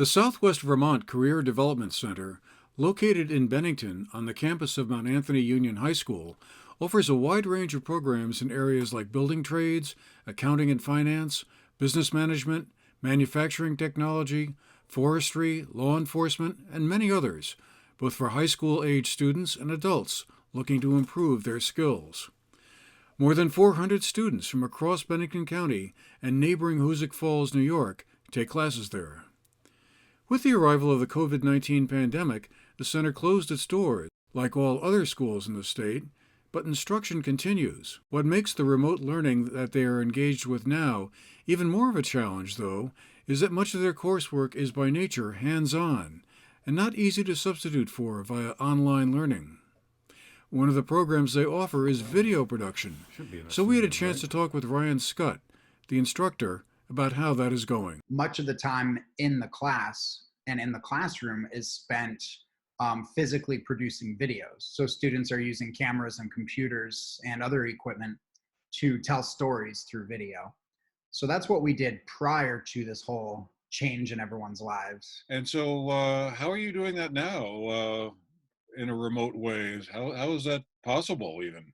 The Southwest Vermont Career Development Center, located in Bennington on the campus of Mount Anthony Union High School, offers a wide range of programs in areas like building trades, accounting and finance, business management, manufacturing technology, forestry, law enforcement, and many others, both for high school age students and adults looking to improve their skills. More than 400 students from across Bennington County and neighboring Hoosick Falls, New York, take classes there. With the arrival of the COVID-19 pandemic, the center closed its doors, like all other schools in the state, but instruction continues. What makes the remote learning that they are engaged with now even more of a challenge, though, is that much of their coursework is by nature hands-on and not easy to substitute for via online learning. One of the programs they offer is video production, so we had a chance to talk with Ryan Scott, the instructor, about how that is going. Much of the time in the class and in the classroom is spent physically producing videos. So students are using cameras and computers and other equipment to tell stories through video. So that's what we did prior to this whole change in everyone's lives. And so, how are you doing that now in a remote way? How is that possible, even?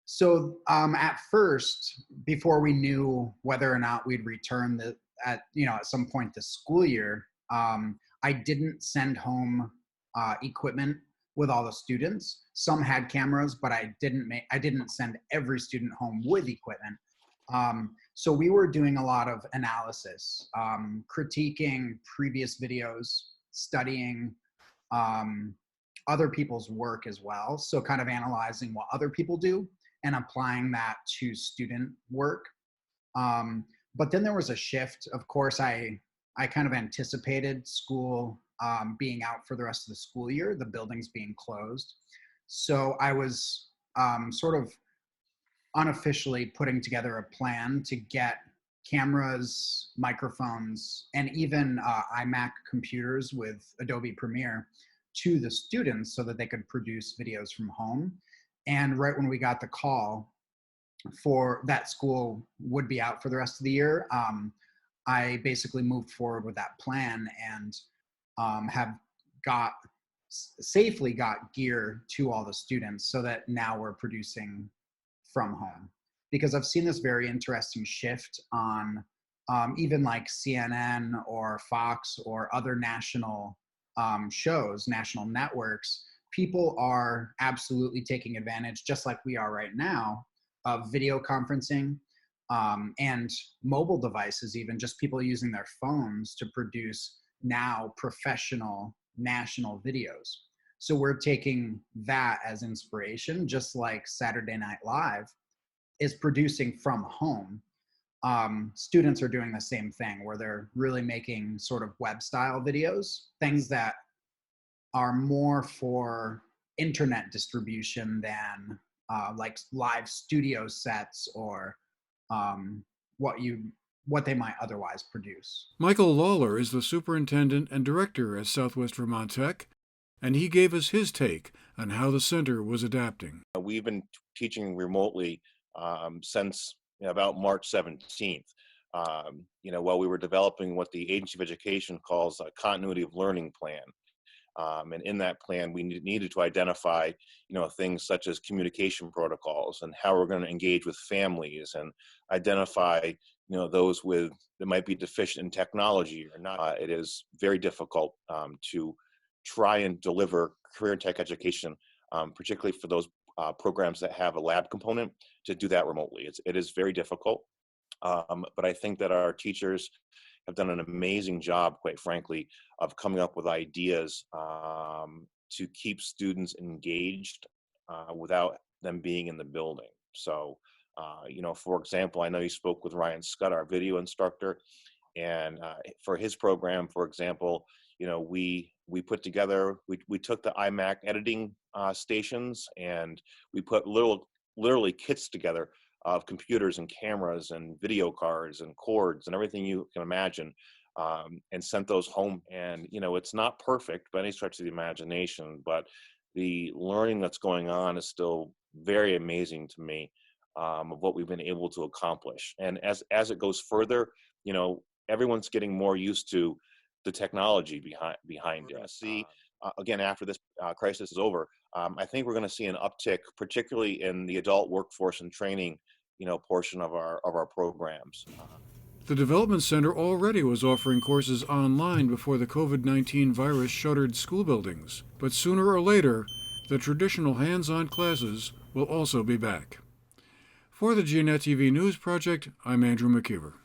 So at first, before we knew whether or not we'd return at some point this school year, I didn't send home equipment with all the students. Some had cameras, but I didn't send every student home with equipment. So we were doing a lot of analysis, critiquing previous videos, studying other people's work as well. So kind of analyzing what other people do and applying that to student work. But then there was a shift. Of course, I kind of anticipated school being out for the rest of the school year, the buildings being closed. So I was sort of unofficially putting together a plan to get cameras, microphones, and even iMac computers with Adobe Premiere to the students so that they could produce videos from home. And right when we got the call for that school would be out for the rest of the year, I basically moved forward with that plan and have safely got gear to all the students so that now we're producing from home. Because I've seen this very interesting shift on even like CNN or Fox or other national shows, national networks. People are absolutely taking advantage, just like we are right now, of video conferencing and mobile devices, even just people using their phones to produce now professional national videos. So we're taking that as inspiration, just like Saturday Night Live is producing from home. Students are doing the same thing where they're really making sort of web style videos, things that are more for internet distribution than like live studio sets or what they might otherwise produce. Michael Lawler is the superintendent and director at Southwest Vermont Tech, and he gave us his take on how the center was adapting. We've been teaching remotely since about March 17th. While we were developing what the Agency of Education calls a continuity of learning plan. And in that plan, we needed to identify, things such as communication protocols and how we're going to engage with families and identify, those that might be deficient in technology or not. It is very difficult to try and deliver career and tech education, particularly for those programs that have a lab component, to do that remotely. It is very difficult, but I think that our teachers have done an amazing job, quite frankly, of coming up with ideas to keep students engaged without them being in the building. So, for example, I know you spoke with Ryan Scott, our video instructor, and for his program, for example, we put together, we took the iMac editing stations and we put literally kits together of computers and cameras and video cards and cords and everything you can imagine, and sent those home. And, it's not perfect by any stretch of the imagination, but the learning that's going on is still very amazing to me, of what we've been able to accomplish. And as it goes further, everyone's getting more used to the technology behind it. See, again, after this crisis is over, I think we're going to see an uptick, particularly in the adult workforce and training, portion of our programs. The Development Center already was offering courses online before the COVID-19 virus shuttered school buildings, but sooner or later, the traditional hands-on classes will also be back. For the GNAT-TV News Project, I'm Andrew McKeever.